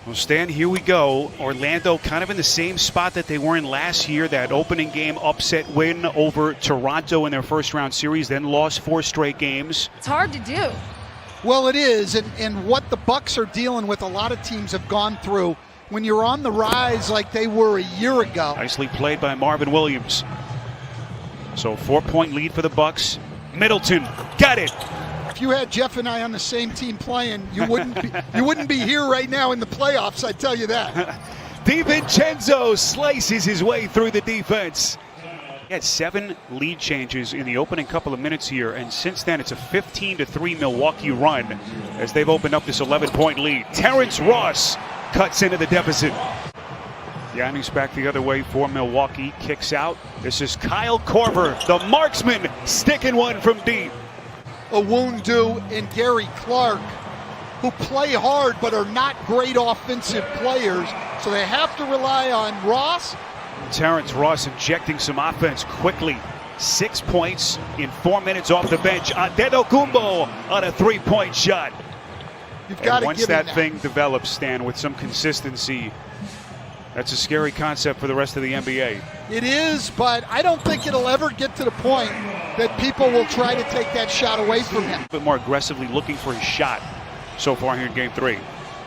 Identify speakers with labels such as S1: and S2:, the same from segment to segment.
S1: Well, Stan, here we go. Orlando kind of in the same spot that they were in last year, that opening game upset win over Toronto in their first round series, then lost 4 straight games.
S2: It's hard to do.
S3: Well, it is, and what the Bucks are dealing with, a lot of teams have gone through when you're on the rise like they were a year ago.
S1: Nicely played by Marvin Williams. So 4-point lead for the Bucks. Middleton got it.
S3: If you had Jeff and I on the same team playing, you wouldn't be here right now in the playoffs, I tell you that.
S1: DiVincenzo slices his way through the defense. He had 7 lead changes in the opening couple of minutes here, and since then it's a 15-3 Milwaukee run as they've opened up this 11-point lead. Terrence Ross cuts into the deficit. Giannis back the other way for Milwaukee, kicks out. This is Kyle Korver, the marksman, sticking one from deep.
S3: Owundu and Gary Clark, who play hard but are not great offensive players, so they have to rely on Ross.
S1: Terrence Ross injecting some offense quickly. 6 points in 4 minutes off the bench. Antetokounmpo on a 3-point shot.
S3: You've got to
S1: once
S3: give
S1: that thing develops, Stan, with some consistency, that's a scary concept for the rest of the NBA.
S3: It is, but I don't think it'll ever get to the point that people will try to take that shot away from him.
S1: A bit more aggressively looking for his shot so far here in Game 3.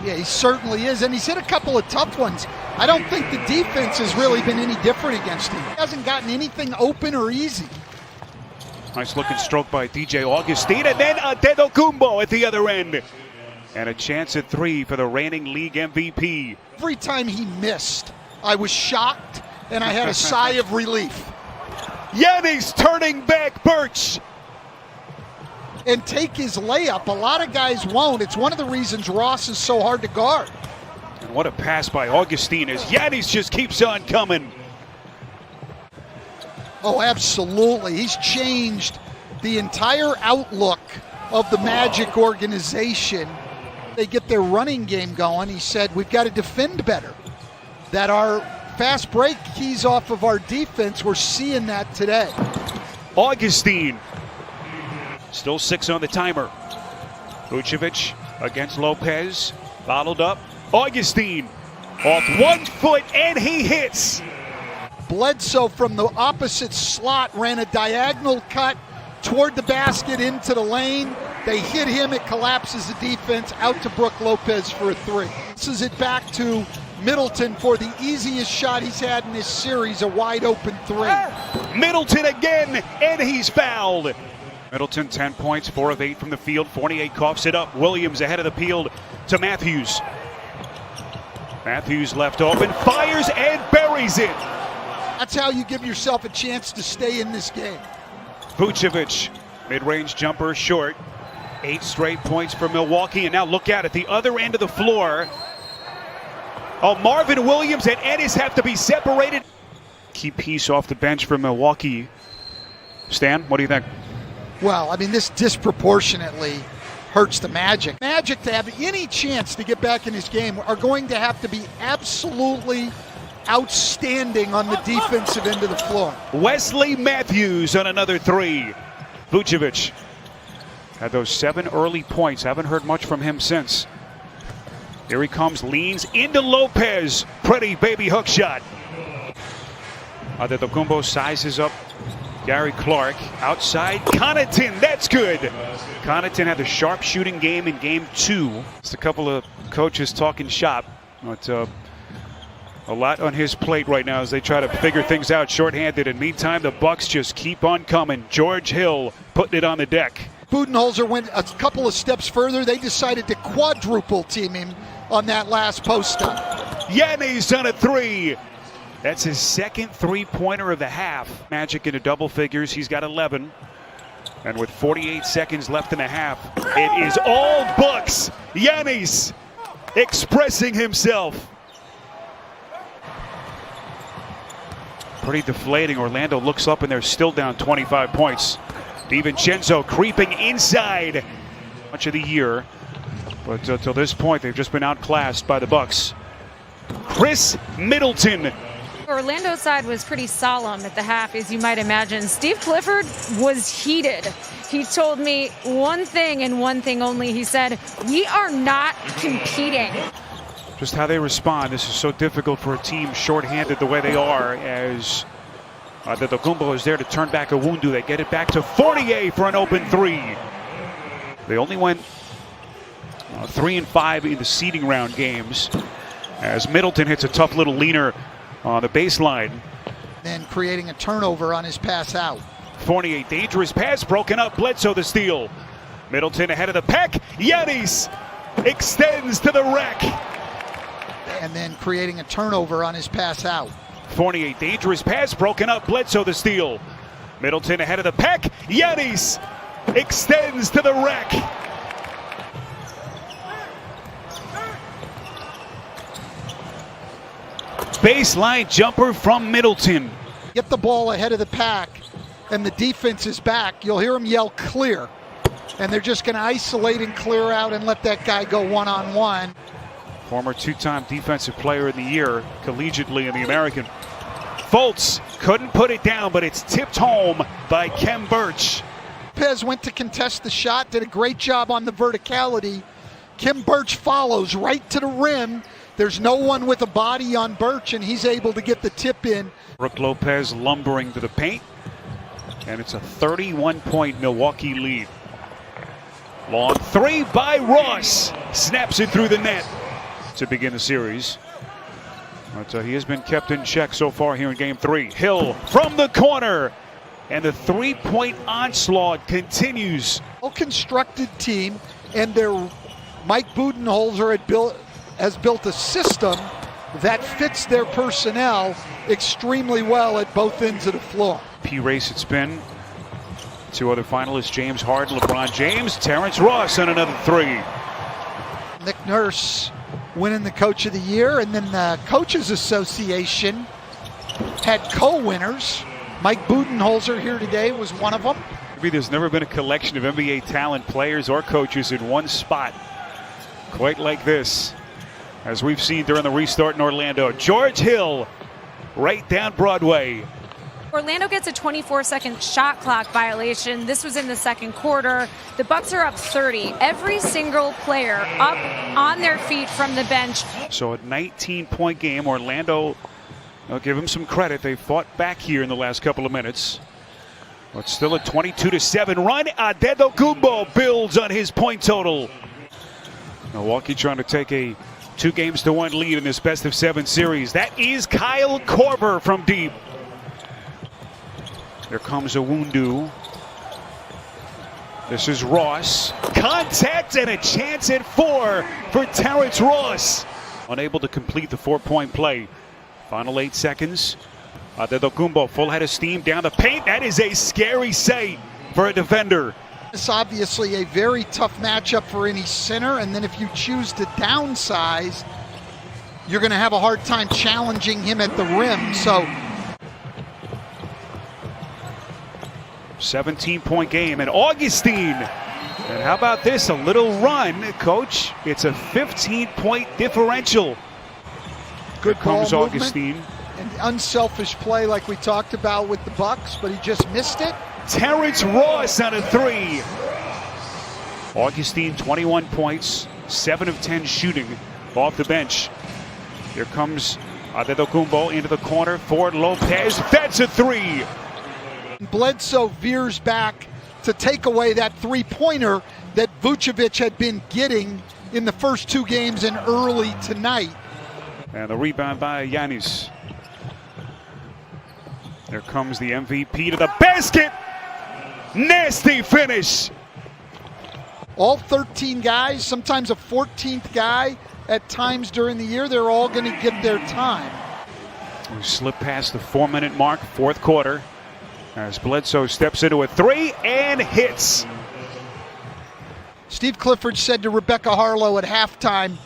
S3: Yeah, he certainly is, and he's hit a couple of tough ones. I don't think the defense has really been any different against him. He hasn't gotten anything open or easy.
S1: Nice looking stroke by DJ Augustine, and then Antetokounmpo at the other end. And a chance at 3 for the reigning league MVP.
S3: Every time he missed, I was shocked, and I had a sigh of relief.
S1: Giannis turning back Birch.
S3: And take his layup. A lot of guys won't. It's one of the reasons Ross is so hard to guard.
S1: And what a pass by Augustine as Giannis just keeps on coming.
S3: Oh, absolutely. He's changed the entire outlook of the Magic organization. They get their running game going. He said, we've got to defend better. That our fast break keys off of our defense. We're seeing that today.
S1: Augustine. Still 6 on the timer. Vucevic against Lopez. Bottled up. Augustine off 1 foot, and he hits.
S3: Bledsoe from the opposite slot ran a diagonal cut toward the basket into the lane. They hit him. It collapses the defense. Out to Brook Lopez for a 3. This is it back to Middleton for the easiest shot he's had in this series, a wide open 3.
S1: Middleton again, and he's fouled. Middleton 10 points, 4 of 8 from the field, 48 coughs it up. Williams ahead of the field to Matthews. Matthews left open, fires and buries it.
S3: That's how you give yourself a chance to stay in this game.
S1: Vucevic, mid-range jumper short. 8 straight points for Milwaukee, and now look out at the other end of the floor. Oh, Marvin Williams and Ennis have to be separated. Key piece off the bench for Milwaukee. Stan, what do you think?
S3: Well, I mean, this disproportionately hurts the Magic. Magic, to have any chance to get back in this game, are going to have to be absolutely outstanding on the defensive end of the floor.
S1: Wesley Matthews on another 3. Vucevic had those 7 early points. Haven't heard much from him since. Here he comes, leans into Lopez. Pretty baby hook shot. Antetokounmpo sizes up Gary Clark. Outside, Connaughton, that's good. Connaughton had the sharp shooting game in Game 2. Just a couple of coaches talking shop. But a lot on his plate right now as they try to figure things out shorthanded. And meantime, the Bucks just keep on coming. George Hill putting it on the deck.
S3: Budenholzer went a couple of steps further. They decided to quadruple team him on that last post-up.
S1: Giannis on a 3. That's his second 3-pointer of the half. Magic into double figures. He's got 11. And with 48 seconds left in the half, it is all Bucks. Giannis expressing himself. Pretty deflating. Orlando looks up and they're still down 25 points. DiVincenzo creeping inside much of the year. But till this point, they've just been outclassed by the Bucks. Chris Middleton.
S2: Orlando's side was pretty solemn at the half, as you might imagine. Steve Clifford was heated. He told me one thing and one thing only. He said, "We are not competing."
S1: Just how they respond. This is so difficult for a team shorthanded the way they are, as Antetokounmpo is there to turn back Owundu. They get it back to Fournier for an open three. They only went 3 and 5 in the seeding round games, as Middleton hits a tough little leaner on the baseline.
S3: Then creating a turnover on his pass out.
S1: Fournier, dangerous pass, broken up. Bledsoe the steal. Middleton ahead of the pack. Giannis extends to the rack.
S3: And then creating a turnover on his pass out.
S1: Fournier, dangerous pass, broken up. Bledsoe the steal. Middleton ahead of the pack. Giannis extends to the rack. Baseline jumper from Middleton.
S3: Get the ball ahead of the pack, and the defense is back. You'll hear them yell clear. And they're just going to isolate and clear out and let that guy go one-on-one.
S1: Former two-time Defensive Player of the Year collegiately in the American. Fultz couldn't put it down, but it's tipped home by Kem Birch.
S3: Lopez went to contest the shot, did a great job on the verticality. Kem Birch follows right to the rim. There's no one with a body on Birch, and he's able to get the tip in.
S1: Brook Lopez lumbering to the paint, and it's a 31-point Milwaukee lead. Long three by Ross. Snaps it through the net to begin the series. But he has been kept in check so far here in Game 3. Hill from the corner. And the three-point onslaught continues.
S3: Well-constructed team, and their Mike Budenholzer has built a system that fits their personnel extremely well at both ends of the floor.
S1: P-race it's been. Two other finalists, James Harden, LeBron James, Terrence Ross on another three.
S3: Nick Nurse winning the Coach of the Year, and then the Coaches Association had co-winners. Mike Budenholzer here today was one of them.
S1: Maybe there's never been a collection of NBA talent, players or coaches in one spot quite like this, as we've seen during the restart in Orlando. George Hill right down Broadway.
S2: Orlando gets a 24-second shot clock violation. This was in the second quarter. The Bucks are up 30. Every single player up on their feet from the bench.
S1: So a 19-point game. Orlando, I'll give them some credit. They fought back here in the last couple of minutes. But still a 22-7 run. Antetokounmpo builds on his point total. Milwaukee trying to take a 2-1 lead in this best-of-7 series. That is Kyle Korver from deep. Here comes Owundu. This is Ross. Contact and a chance at 4 for Terrence Ross. Unable to complete the 4-point play. Final 8 seconds. Antetokounmpo full head of steam down the paint. That is a scary sight for a defender.
S3: It's obviously a very tough matchup for any center, and then if you choose to downsize, you're going to have a hard time challenging him at the rim. So
S1: 17-point game, and Augustine. And how about this? A little run, Coach. It's a 15-point differential.
S3: Good
S1: Here comes
S3: ball
S1: Augustine.
S3: And unselfish play like we talked about with the Bucks, but he just missed it.
S1: Terrence Ross on a 3. Augustine, 21 points, 7 of 10 shooting off the bench. Here comes Antetokounmpo into the corner for Lopez. That's a 3.
S3: Bledsoe veers back to take away that three-pointer that Vucevic had been getting in the first 2 games and early tonight.
S1: And the rebound by Giannis. There comes the MVP to the basket. Nasty finish.
S3: All 13 guys, sometimes a 14th guy at times during the year, they're all going to get their time.
S1: We slip past the 4-minute mark, fourth quarter, as Bledsoe steps into a 3 and hits.
S3: Steve Clifford said to Rebecca Harlow at halftime,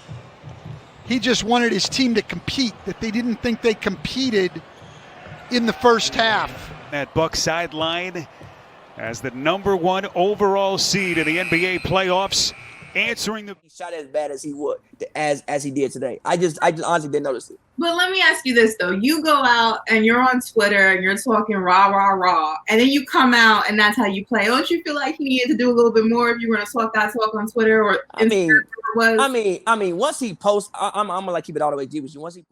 S3: he just wanted his team to compete, that they didn't think they competed in the first half.
S1: That Buck sideline as the #1 overall seed in the NBA playoffs answering the.
S4: He shot as bad as he would, as he did today. I just honestly didn't notice it.
S5: But let me ask you this though: you go out and you're on Twitter and you're talking rah rah rah, and then you come out and that's how you play. Don't you feel like he needed to do a little bit more if you were going to talk that talk on Twitter or?
S4: I mean, once he posts, I'm gonna like keep it all the way G with you. Once he